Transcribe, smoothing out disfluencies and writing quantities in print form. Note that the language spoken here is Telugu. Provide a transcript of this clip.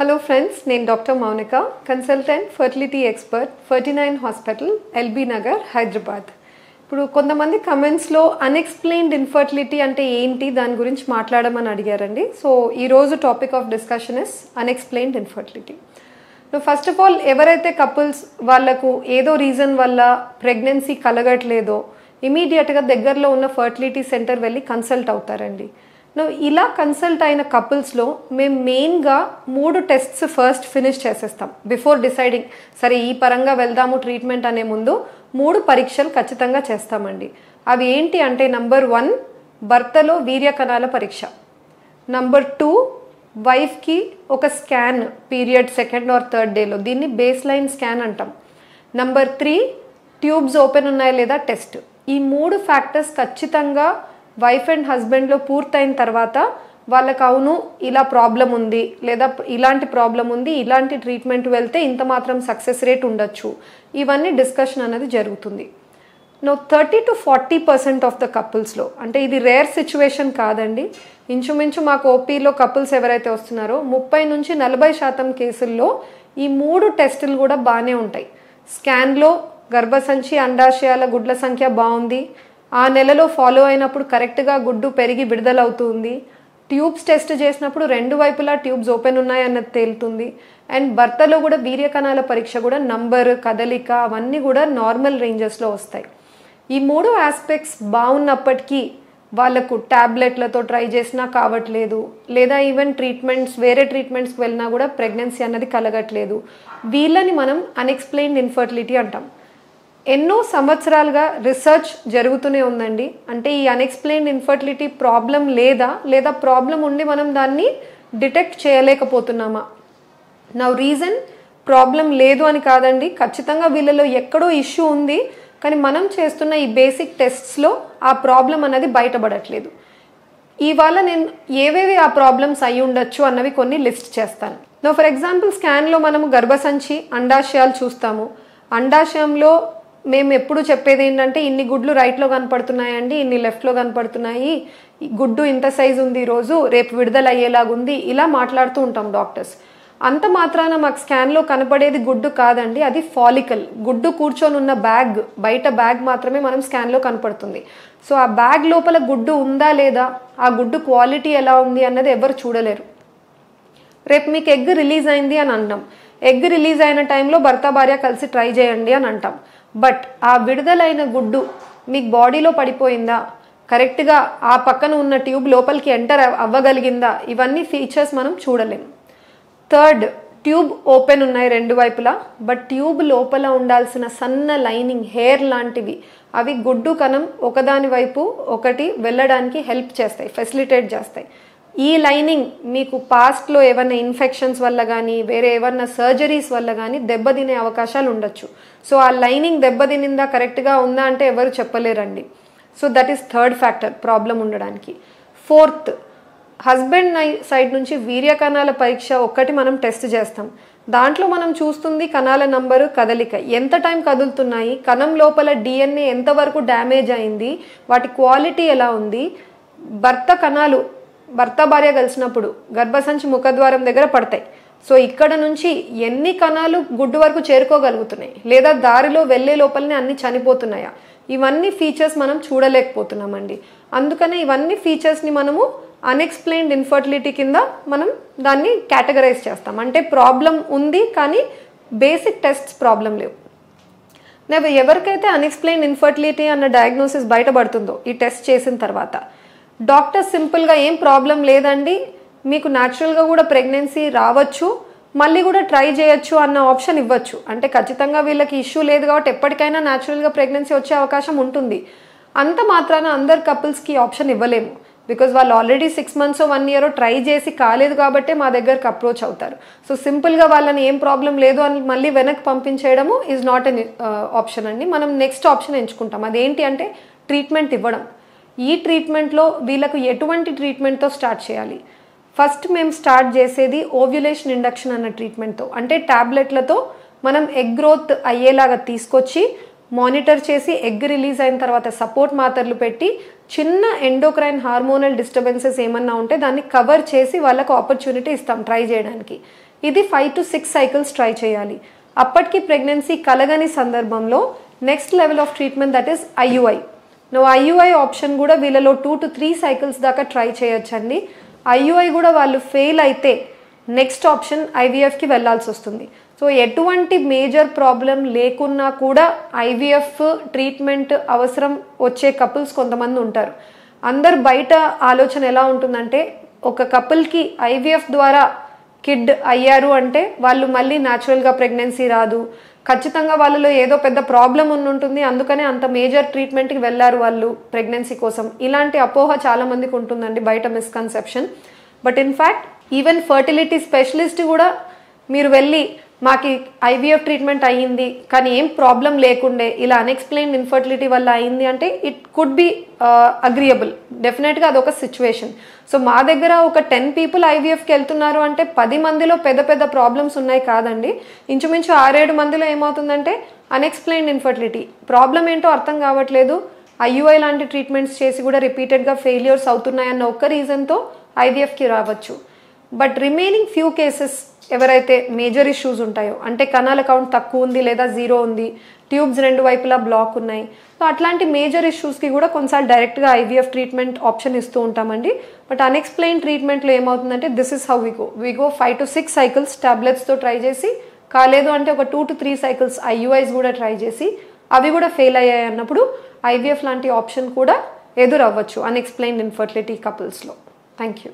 Hello friends, నేను doctor Mounika, consultant fertility expert 49 hospital LB Nagar Hyderabad. ఇప్పుడు కొంతమంది కమెంట్స్లో అన్ఎక్స్ప్లెయిన్డ్ ఇన్ఫర్టిలిటీ అంటే ఏంటి దాని గురించి మాట్లాడమని అడిగారండి. సో ఈరోజు topic of discussion is unexplained infertility. First of all ఎవరైతే కపుల్స్ వాళ్ళకు ఏదో రీజన్ వల్ల ప్రెగ్నెన్సీ కలగట్లేదో ఇమీడియట్గా దగ్గరలో ఉన్న ఫర్టిలిటీ సెంటర్ వెళ్ళి కన్సల్ట్ అవుతారండి. ఇలా కన్సల్ట్ అయిన కపుల్స్లో మేము మెయిన్గా 3 టెస్ట్స్ ఫస్ట్ ఫినిష్ చేసేస్తాం బిఫోర్ డిసైడింగ్ సరే ఈ పరంగా వెళ్దాము ట్రీట్మెంట్ అనే ముందు 3 పరీక్షలు ఖచ్చితంగా చేస్తామండి. అవి ఏంటి అంటే నంబర్ 1 భర్తలో వీర్య కణాల పరీక్ష, నంబర్ 2 వైఫ్కి ఒక scan period 2nd or 3rd డేలో, దీన్ని బేస్ లైన్ స్కాన్ అంటాం. నంబర్ 3 ట్యూబ్స్ ఓపెన్ ఉన్నాయా లేదా టెస్ట్. ఈ 3 ఫ్యాక్టర్స్ ఖచ్చితంగా వైఫ్ అండ్ హస్బెండ్లో పూర్తయిన తర్వాత వాళ్ళకు అవును ఇలా ప్రాబ్లం ఉంది లేదా ఇలాంటి ప్రాబ్లం ఉంది, ఇలాంటి ట్రీట్మెంట్ వెళ్తే ఇంత మాత్రం సక్సెస్ రేట్ ఉండొచ్చు, ఇవన్నీ డిస్కషన్ అనేది జరుగుతుంది. 30 to 40% ఆఫ్ ద కపుల్స్లో, అంటే ఇది రేర్ సిచ్యువేషన్ కాదండి, ఇంచుమించు మాకు ఓపీలో కపుల్స్ ఎవరైతే వస్తున్నారో 30 నుంచి 40% కేసుల్లో ఈ 3 టెస్టులు కూడా బాగానే ఉంటాయి. స్కాన్లో గర్భసంచి అండాశయాల గుడ్ల సంఖ్య బాగుంది, ఆ నెలలో ఫాలో అయినప్పుడు కరెక్ట్గా గుడ్డు పెరిగి విడుదలవుతుంది, ట్యూబ్స్ టెస్ట్ చేసినప్పుడు 2 వైపులా ట్యూబ్స్ ఓపెన్ ఉన్నాయన్నది తేలుతుంది, అండ్ భర్తలో కూడా వీర్య కణాల పరీక్ష కూడా నంబర్ కదలిక అవన్నీ కూడా నార్మల్ రేంజెస్లో వస్తాయి. ఈ 3 ఆస్పెక్ట్స్ బాగున్నప్పటికీ వాళ్ళకు ట్యాబ్లెట్లతో ట్రై చేసినా కావట్లేదు, లేదా ఈవెన్ వేరే ట్రీట్మెంట్స్కి వెళ్ళినా కూడా ప్రెగ్నెన్సీ అన్నది కలగట్లేదు, వీళ్ళని మనం అన్ఎక్స్ప్లెయిన్డ్ ఇన్ఫర్టిలిటీ అంటాం. ఎన్నో సంవత్సరాలుగా రీసెర్చ్ జరుగుతూనే ఉందండి. అంటే ఈ అన్ఎక్స్ప్లెయిన్డ్ ఇన్ఫర్టిలిటీ ప్రాబ్లం లేదా ప్రాబ్లం ఉండి మనం దాన్ని డిటెక్ట్ చేయలేకపోతున్నామా. నా రీజన్ ప్రాబ్లం లేదు అని కాదండి, ఖచ్చితంగా వీళ్ళలో ఎక్కడో ఇష్యూ ఉంది, కానీ మనం చేస్తున్న ఈ బేసిక్ టెస్ట్స్లో ఆ ప్రాబ్లం అనేది బయటపడట్లేదు. ఇవాళ నేను ఏవేవి ఆ ప్రాబ్లమ్స్ అయి ఉండొచ్చు అన్నవి కొన్ని లిస్ట్ చేస్తాను. ఫర్ ఎగ్జాంపుల్ స్కాన్లో మనము గర్భసంచి అండాశయాలు చూస్తాము. అండాశయంలో మేము ఎప్పుడు చెప్పేది ఏంటంటే ఇన్ని గుడ్లు రైట్లో కనపడుతున్నాయండి, ఇన్ని లెఫ్ట్లో కనపడుతున్నాయి, గుడ్డు ఇంత సైజు ఉంది ఈరోజు, రేపు విడుదల అయ్యేలాగుంది, ఇలా మాట్లాడుతూ ఉంటాం డాక్టర్స్. అంత మాత్రాన మాకు స్కాన్లో కనపడేది గుడ్డు కాదండి, అది ఫాలికల్, గుడ్డు కూర్చొని ఉన్న బ్యాగ్, బయట బ్యాగ్ మాత్రమే మనం స్కాన్లో కనపడుతుంది. సో ఆ బ్యాగ్ లోపల గుడ్డు ఉందా లేదా, ఆ గుడ్డు క్వాలిటీ ఎలా ఉంది అన్నది ఎవరు చూడలేరు. రేపు మీకు ఎగ్ రిలీజ్ అయింది అని అంటాం, ఎగ్ రిలీజ్ అయిన టైంలో భర్త భార్య కలిసి ట్రై చేయండి అని అంటాం. బట్ ఆ విడుదలైన గుడ్డు మీకు బాడీలో పడిపోయిందా, కరెక్ట్గా ఆ పక్కన ఉన్న ట్యూబ్ లోపలికి ఎంటర్ అవ్వగలిగిందా, ఇవన్నీ ఫీచర్స్ మనం చూడలేము. 3rd ట్యూబ్ ఓపెన్ ఉన్నాయి 2 వైపులా, బట్ ట్యూబ్ లోపల ఉండాల్సిన సన్న లైనింగ్ హెయిర్ లాంటివి అవి గుడ్డు కణం ఒకదాని వైపు ఒకటి వెళ్ళడానికి హెల్ప్ చేస్తాయి, ఫెసిలిటేట్ చేస్తాయి. ఈ లైనింగ్ మీకు పాస్ట్లో ఏమైనా ఇన్ఫెక్షన్స్ వల్ల కానీ వేరే ఏమన్నా సర్జరీస్ వల్ల కానీ దెబ్బతినే అవకాశాలు ఉండొచ్చు. సో ఆ లైనింగ్ దెబ్బతినిందా కరెక్ట్గా ఉందా అంటే ఎవరు చెప్పలేరండి. So that is 3rd factor problem ఉండడానికి. 4th హస్బెండ్ సైడ్ నుంచి వీర్య కణాల పరీక్ష ఒక్కటి మనం టెస్ట్ చేస్తాం. దాంట్లో మనం చూస్తుంది కణాల నంబరు, కదలిక, ఎంత టైం కదులుతున్నాయి, కణం లోపల DNA ఎంతవరకు డ్యామేజ్ అయింది, వాటి క్వాలిటీ ఎలా ఉంది, భర్త భార్య కలిసినప్పుడు గర్భసంచి ముఖద్వారం దగ్గర పడతాయి. సో ఇక్కడ నుంచి ఎన్ని కణాలు గుడ్డు వరకు చేరుకోగలుగుతున్నాయి, లేదా దారిలో వెళ్ళే లోపలనే అన్ని చనిపోతున్నాయా, ఇవన్నీ ఫీచర్స్ మనం చూడలేకపోతున్నామండి. అందుకనే ఇవన్నీ ఫీచర్స్ని మనము అన్ఎక్స్ప్లెయిన్డ్ ఇన్ఫర్టిలిటీ కింద మనం దాన్ని కేటగరైజ్ చేస్తాం. అంటే ప్రాబ్లం ఉంది కానీ బేసిక్ టెస్ట్స్ ప్రాబ్లం లేవు. ఎవరికైతే అన్ఎక్స్ప్లెయిన్డ్ ఇన్ఫర్టిలిటీ అన్న డయాగ్నోసిస్ బయటపడుతుందో ఈ టెస్ట్ చేసిన తర్వాత డాక్టర్ సింపుల్గా ఏం ప్రాబ్లం లేదండి, మీకు న్యాచురల్గా కూడా ప్రెగ్నెన్సీ రావచ్చు, మళ్ళీ కూడా ట్రై చేయొచ్చు అన్న ఆప్షన్ ఇవ్వచ్చు. అంటే ఖచ్చితంగా వీళ్ళకి ఇష్యూ లేదు కాబట్టి ఎప్పటికైనా న్యాచురల్గా ప్రెగ్నెన్సీ వచ్చే అవకాశం ఉంటుంది. అంత మాత్రాన అందరు కపుల్స్కి ఆప్షన్ ఇవ్వలేము, బికాజ్ వాళ్ళు ఆల్రెడీ 6 months 1 year ట్రై చేసి కాలేదు కాబట్టే మా దగ్గరకు అప్రోచ్ అవుతారు. సో సింపుల్గా వాళ్ళని ఏం ప్రాబ్లం లేదు అని మళ్ళీ వెనక్కి పంపించేయడము ఈజ్ నాట్ ఎన్ ఆప్షన్ అండి. మనం నెక్స్ట్ ఆప్షన్ ఎంచుకుంటాం, అదేంటి అంటే ట్రీట్మెంట్ ఇవ్వడం. ఈ ట్రీట్మెంట్లో వీళ్ళకు ఎటువంటి ట్రీట్మెంట్తో స్టార్ట్ చేయాలి. ఫస్ట్ మేము స్టార్ట్ చేసేది ఓవ్యులేషన్ ఇండక్షన్ అన్న ట్రీట్మెంట్తో, అంటే ట్యాబ్లెట్లతో మనం ఎగ్ గ్రోత్ అయ్యేలాగా తీసుకొచ్చి మానిటర్ చేసి ఎగ్ రిలీజ్ అయిన తర్వాత సపోర్ట్ మాత్రలు పెట్టి చిన్న ఎండోక్రైన్ హార్మోనల్ డిస్టర్బెన్సెస్ ఏమన్నా ఉంటే దాన్ని కవర్ చేసి వాళ్ళకు ఆపర్చునిటీ ఇస్తాం ట్రై చేయడానికి. ఇది 5 to 6 సైకిల్స్ ట్రై చేయాలి. అప్పటికి ప్రెగ్నెన్సీ కలగని సందర్భంలో next level of treatment that is IUI. IUI option కూడా వీళ్ళలో 2 to 3 సైకిల్స్ దాకా ట్రై చేయొచ్చండి. IUI కూడా వాళ్ళు ఫెయిల్ అయితే నెక్స్ట్ ఆప్షన్ IVFకి వెళ్ళాల్సి వస్తుంది. సో ఎటువంటి మేజర్ ప్రాబ్లం లేకున్నా కూడా IVF ట్రీట్మెంట్ అవసరం వచ్చే కపుల్స్ కొంతమంది ఉంటారు. అందరు బయట ఆలోచన ఎలా ఉంటుందంటే ఒక కపుల్కి IVF ద్వారా కిడ్ అయ్యారు అంటే వాళ్ళు మళ్ళీ న్యాచురల్గా ప్రెగ్నెన్సీ రాదు, ఖచ్చితంగా వాళ్ళలో ఏదో పెద్ద ప్రాబ్లం ఉంటుంది, అందుకనే అంత మేజర్ ట్రీట్మెంట్కి వెళ్ళారు వాళ్ళు ప్రెగ్నెన్సీ కోసం. ఇలాంటి అపోహ చాలా మందికి ఉంటుందండి, బయట misconception. But in fact even fertility specialist కూడా మీరు వెళ్ళి మాకు IVF ట్రీట్మెంట్ అయ్యింది కానీ ఏం ప్రాబ్లం లేకుండే ఇలా అన్ఎక్స్ప్లెయిన్డ్ ఇన్ఫర్టిలిటీ వల్ల అయింది అంటే ఇట్ కుడ్ బి అగ్రియబుల్. డెఫినెట్గా అదొక సిచ్యువేషన్. సో మా దగ్గర ఒక 10 people IVFకి వెళ్తున్నారు అంటే 10 మందిలో పెద్ద పెద్ద ప్రాబ్లమ్స్ ఉన్నాయి కాదండి. ఇంచుమించు 6-7 మందిలో ఏమవుతుందంటే అన్ఎక్స్ప్లెయిన్డ్ ఇన్ఫర్టిలిటీ, ప్రాబ్లం ఏంటో అర్థం కావట్లేదు, IUI లాంటి ట్రీట్మెంట్స్ చేసి కూడా రిపీటెడ్గా ఫెయిల్యూర్స్ అవుతున్నాయన్న ఒక్క రీజన్తో IVFకి రావచ్చు. బట్ రిమైనింగ్ ఫ్యూ కేసెస్ ఎవరైతే మేజర్ ఇష్యూస్ ఉంటాయో అంటే కణాల కౌంట్ తక్కువ ఉంది లేదా 0 ఉంది, ట్యూబ్స్ 2 వైపులా బ్లాక్ ఉన్నాయి, సో అట్లాంటి మేజర్ ఇష్యూస్కి కూడా కొన్నిసార్లు డైరెక్ట్గా IVF ట్రీట్మెంట్ ఆప్షన్ ఇస్తూ ఉంటామండి. బట్ అన్ఎక్స్ప్లెయిన్ ట్రీట్మెంట్లో ఏమవుతుందంటే this is how we go 5 to 6 cycles టాబ్లెట్స్తో ట్రై చేసి, కాలేదు అంటే ఒక 2 to 3 సైకిల్స్ IUIs కూడా ట్రై చేసి అవి కూడా ఫెయిల్ అయ్యాయి అన్నప్పుడు IVF లాంటి ఆప్షన్ కూడా ఎదురవ్వచ్చు అన్ఎక్స్ప్లెయిన్డ్ ఇన్ఫర్టిలిటీ కపుల్స్లో. Thank you.